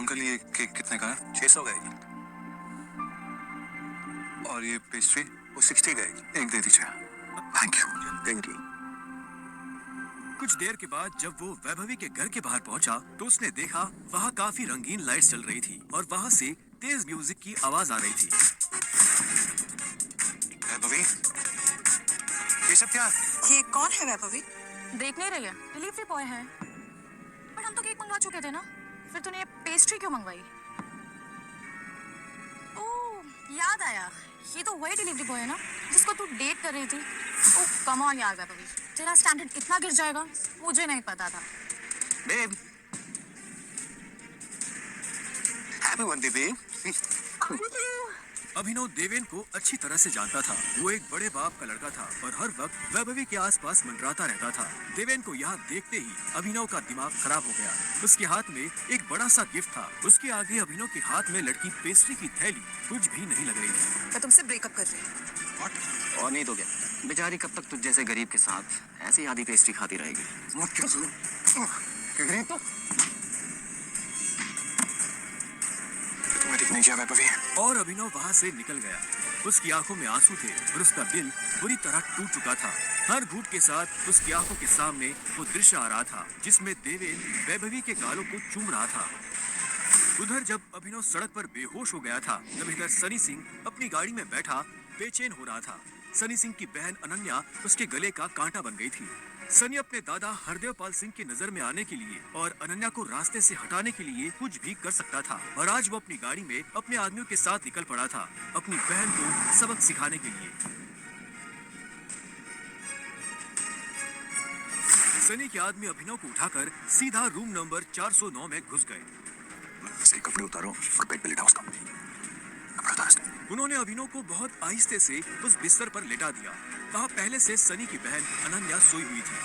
Uncle ये cake कितने का है? 600 का है। और ये पेस्ट्री? वो 60 का है। एक दे दीजिए। Thank you. Thank you. कुछ देर के बाद जब वो वैभवी के घर के बाहर पहुंचा तो उसने देखा वहाँ काफी रंगीन लाइट्स चल रही थी और वहाँ से तेज म्यूजिक की आवाज आ रही थी। वैभवी, ये सब क्या? ये कौन है वैभवी? देख नहीं रही है, डिलीवरी बॉय है। पर हम तो केक मंगवा चुके थे ना, फिर तूने ये पेस्ट्री क्यों मंगवाई? ओह याद आया, ये तो वही डिलीवरी बॉय है ना जिसको तू डेट कर रही थी। ओह कम ऑन यार वैभवी, तेरा स्टैंडर्ड इतना गिर जाएगा मुझे नहीं पता था। Babe, happy birthday babe. Abhinav Deven को अच्छी तरह से जानता था। वो एक बड़े बाप का लड़का था और हर वक्त वैभवी के आसपास मंडराता रहता था। देवेन को यहाँ देखते ही अभिनव का दिमाग खराब हो गया। उसके हाथ में एक बड़ा सा गिफ्ट था। उसके आगे अभिनव के हाथ में लड़की पेस्ट्री की थैली कुछ भी नहीं लग रही थी। मैं तुमसे ब्रेकअप कर रही हूँ। और नहीं तो क्या, बेचारी कब तक तुझ जैसे गरीब के साथ ऐसी आधी पेस्ट्री खाती रहेगी। मत क्यों सुनो? गरीब तो तुम्हें ठीक नहीं किया वैभवी। और अभिनव वहाँ से निकल गया। उसकी आंखों में आंसू थे और उसका दिल बुरी तरह टूट चुका था। हर घूंट के साथ उसकी आंखों के सामने वो दृश्य आ रहा था जिसमें देवेन वैभवी के गालों को चूम रहा था। उधर जब अभिनव सड़क पर बेहोश हो गया था तब इधर सनी सिंह अपनी गाड़ी में बैठा बेचैन हो रहा था। सनी सिंह की बहन अनन्या उसके गले का कांटा बन गई थी। सनी अपने दादा हरदेवपाल सिंह की नजर में आने के लिए और अनन्या को रास्ते से हटाने के लिए कुछ भी कर सकता था और आज वो अपनी गाड़ी में अपने आदमियों के साथ निकल पड़ा था अपनी बहन को सबक सिखाने के लिए। सनी के आदमी अभिनव को उठाकर सीधा रूम नंबर 409 में घुस गए। सही कपड़े उतारो और बेड पे लेटाओ उसको। उन्होंने अभिनव को बहुत आहिस्ते से उस बिस्तर पर लेटा दिया। वहाँ पहले से सनी की बहन अनन्या सोई हुई थी।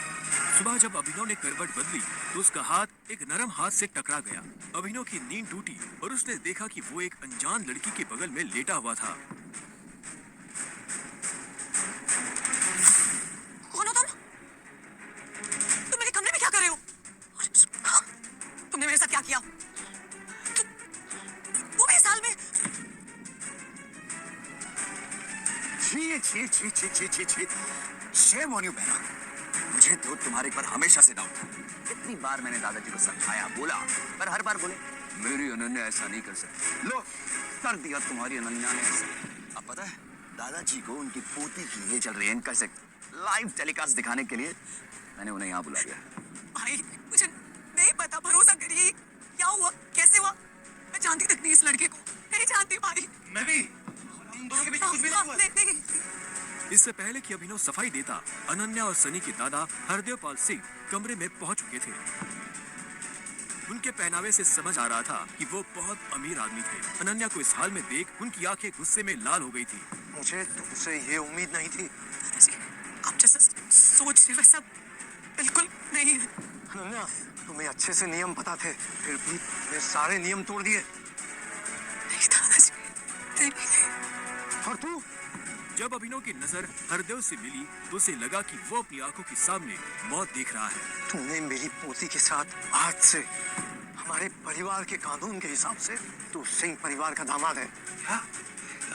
सुबह जब अभिनव ने करवट बदली तो उसका हाथ एक नरम हाथ से टकरा गया। अभिनव की नींद टूटी और उसने देखा कि वो एक अनजान लड़की के बगल में लेटा हुआ था। कौन हो तुम? तुम मेरे कमरे में क्या कर रहे हो? तुमने मेरे साथ क्या किया? वो मेरे साल में। छी छी छी छी छी छी छी। शेम ऑन यू बहना। मुझे तो तुम्हारे पर हमेशा से डाउट था। कितनी बार मैंने दादाजी को समझाया, बोला, पर हर बार बोले मेरी अनन्या ऐसा नहीं कर सकती। लो, कर दिया तुम्हारी अनन्या ने ऐसा। अब पता है दादाजी को उनकी पोती की ये चल रही है इनका से लाइव टेलीकास्ट दिखाने के लिए मैंने उन्हें यहाँ बुला लिया। भाई मुझे नहीं पता, भरोसा करिए। क्या हुआ, कैसे हुआ? मैं जानती तक नहीं इस लड़के को, नहीं जानती भाई। मैं भी। हम दोनों के बीच कुछ भी नहीं हुआ। नहीं। इससे पहले कि अभिनव सफाई देता, अनन्या और सनी के दादा हरदेवपाल सिंह कमरे में पहुंच चुके थे। उनके पहनावे से समझ आ रहा था कि वो बहुत अमीर आदमी थे। अनन्या को इस हाल में देख उनकी आंखें गुस्से में लाल हो गई थी। मुझे तुमसे ये उम्मीद नहीं थी। दादाजी, आप जैसा सोच रहे वैसा बिल्कुल नहीं है। अनन्या, तुम्हें अच्छे से नियम पता थे, फिर भी तुमने सारे नियम तोड़ दिए। नहीं दादाजी, नहीं। और तू? जब अभिनव की नजर हरदेव से मिली तो उसे लगा कि वो अपनी आंखों के सामने मौत देख रहा है। तुमने मेरी पोती के साथ आज से हमारे परिवार के कानून के हिसाब से तू सिंह परिवार का दामाद है। क्या?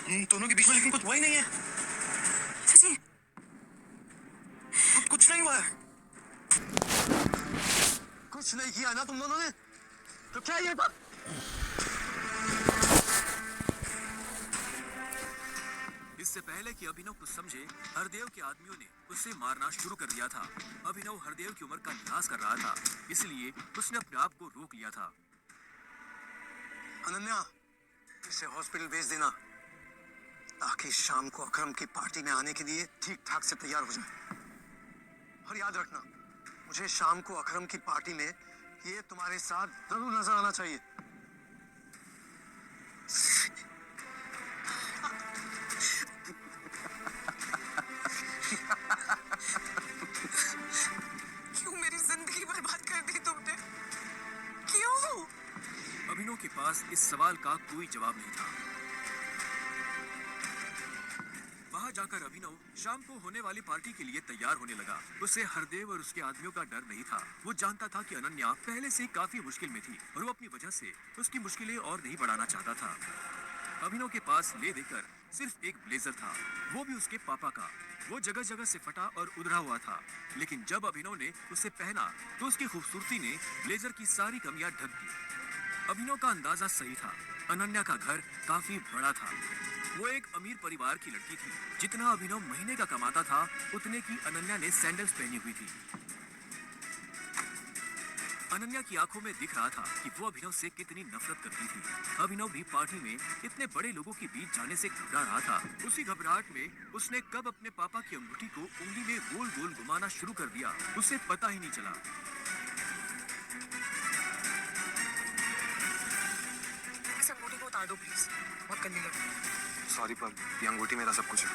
हम दोनों के बीच में लेकिन कुछ हुआ ही नहीं है। दादाजी, कुछ नहीं हुआ है। कुछ नहीं किया ना तुम दोनों ने, तो क्या ये बात? इससे पहले कि अभिनव कुछ समझे, हरदेव के आदमियों ने उसे मारना शुरू कर दिया था। अभिनव हरदेव की उम्र का लिहाज कर रहा था, इसलिए उसने अपने आप को रोक लिया था। अनन्या, इसे हॉस्पिटल भेज देना ताकि शाम को अकरम की पार्टी में आने के लिए ठीक ठाक से तैयार हो जाए। और याद रखना, मुझे शाम को अकरम की पार्टी में ये तुम्हारे साथ जरूर नजर आना चाहिए। क्यों मेरी जिंदगी बर्बाद कर दी तुमने? क्यों? अभिनव के पास इस सवाल का कोई जवाब नहीं था। वहाँ वहाँ जाकर अभिनव शाम को होने वाली पार्टी के लिए तैयार होने लगा। उसे हरदेव और उसके आदमियों का डर नहीं था। वो जानता था कि अनन्या पहले से काफी मुश्किल में थी और वो अपनी वजह से उसकी मुश्किलें और नहीं बढ़ाना चाहता था। अभिनव के पास ले देकर सिर्फ एक ब्लेजर था, वो भी उसके पापा का। वो जगह जगह से फटा और उधरा हुआ था, लेकिन जब अभिनव ने उसे पहना तो उसकी खूबसूरती ने ब्लेजर की सारी कमियां ढक दी। अभिनव का अंदाजा सही था, अनन्या का घर काफी बड़ा था। वो एक अमीर परिवार की लड़की थी। जितना अभिनव महीने का कमाता था, उतने की अनन्या ने सैंडल्स पहनी हुई थी। अनन्या की आंखों में दिख रहा था कि वो अभिनव से कितनी नफरत करती थी। अभिनव भी पार्टी में इतने बड़े लोगों के बीच जाने से घबरा रहा था। उसी घबराहट में उसने कब अपने पापा की अंगूठी को उंगली में गोल गोल घुमाना शुरू कर दिया, उसे पता ही नहीं चला। इस अंगूठी को उतार दो प्लीज, बहुत गंदी लग रही है। सॉरी पर ये अंगूठी मेरा सब कुछ है।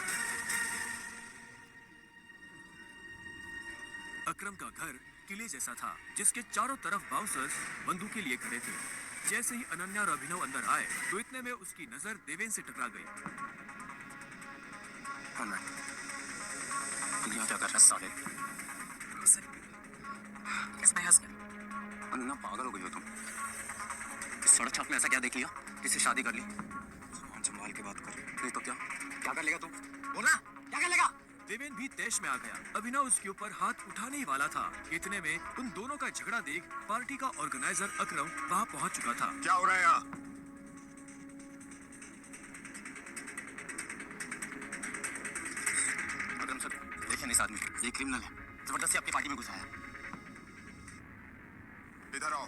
अकरम का घर किले जैसा था, जिसके चारों तरफ बाउंसर्स बंदूकें लिए खड़े थे। जैसे ही अनन्या और अभिनव अंदर आए तो इतने में उसकी नजर देवेन से टकरा गई। यहाँ क्या कर रहा है साले? It's my husband. अनन्या पागल हो गई हो तुम? इस सड़क छाप में ऐसा क्या देख लिया? किससे शादी कर ली? भगवान संभाल के बात कर। नहीं तो क्या कर लेगा तू? बोलना, क्या कर लेगा? देवेन भी तैश में आ गया। अभिनव उसके ऊपर हाथ उठाने ही वाला था। इतने में उन दोनों का झगड़ा देख पार्टी का ऑर्गेनाइजर अकरम वहाँ पहुँच चुका था। क्या हो रहा है यहाँ? अकरम सर, देखिए इस आदमी को, ये क्रिमिनल है, जबरदस्ती आपकी पार्टी में घुसा है। इधर आओ।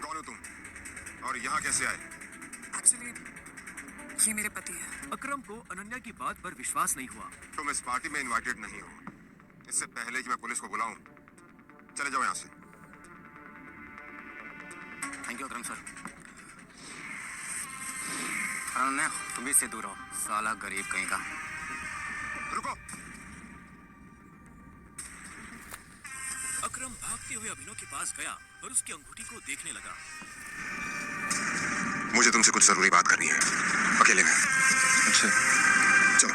कौन हो तुम और यहाँ कैसे आए? Actually, ये मेरे पति है। अकरम को अनन्या की बात पर विश्वास नहीं हुआ। तुम इस पार्टी में इनवाइटेड नहीं हो। इससे पहले कि मैं पुलिस को बुलाऊं, चले जाओ यहाँ से। Thank you Akram sir. Ananya, तुम भी इससे दूर हो, साला गरीब कहीं का। रुको। अकरम भागते हुए अभिनव के पास गया और उसकी अंगूठी को देखने लगा। मुझे तुमसे कुछ जरूरी बात करनी है, अकेले में। अच्छा, चलो।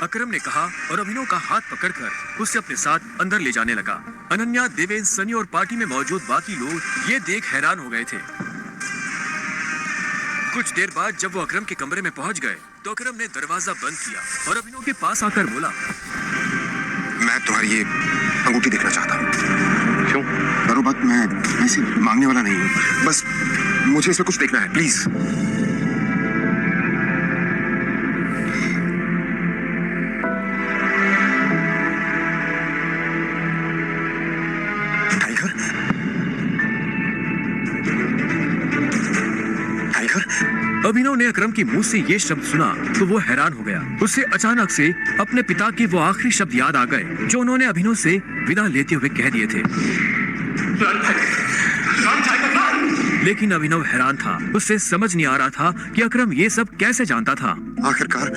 अकरम ने कहा और अभिनव का हाथ पकड़कर उसे अपने साथ अंदर ले जाने लगा। अनन्या, देवेन, सनी और पार्टी में मौजूद बाकी लोग ये देख हैरान हो गए थे। कुछ देर बाद जब वो अकरम के कमरे में पहुंच गए तो अकरम ने दरवाजा बंद किया और अभिनव के पास आकर बोला, मैं तुम्हारी ये अंगूठी देखना चाहता हूँ। क्यों? करो बात, मैं ऐसे मांगने वाला नहीं हूँ, बस मुझे इसमें कुछ देखना है, प्लीज। टाइगर? टाइगर? अभिनव ने अकरम के मुंह से ये शब्द सुना तो वो हैरान हो गया। उसे अचानक से अपने पिता के वो आखिरी शब्द याद आ गए जो उन्होंने अभिनव से विदा लेते हुए कह दिए थे। लेकिन अभिनव हैरान था। उसे समझ नहीं आ रहा था कि अकरम ये सब कैसे जानता था। आखिरकार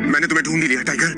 मैंने तुम्हें ढूंढ ही लिया टाइगर।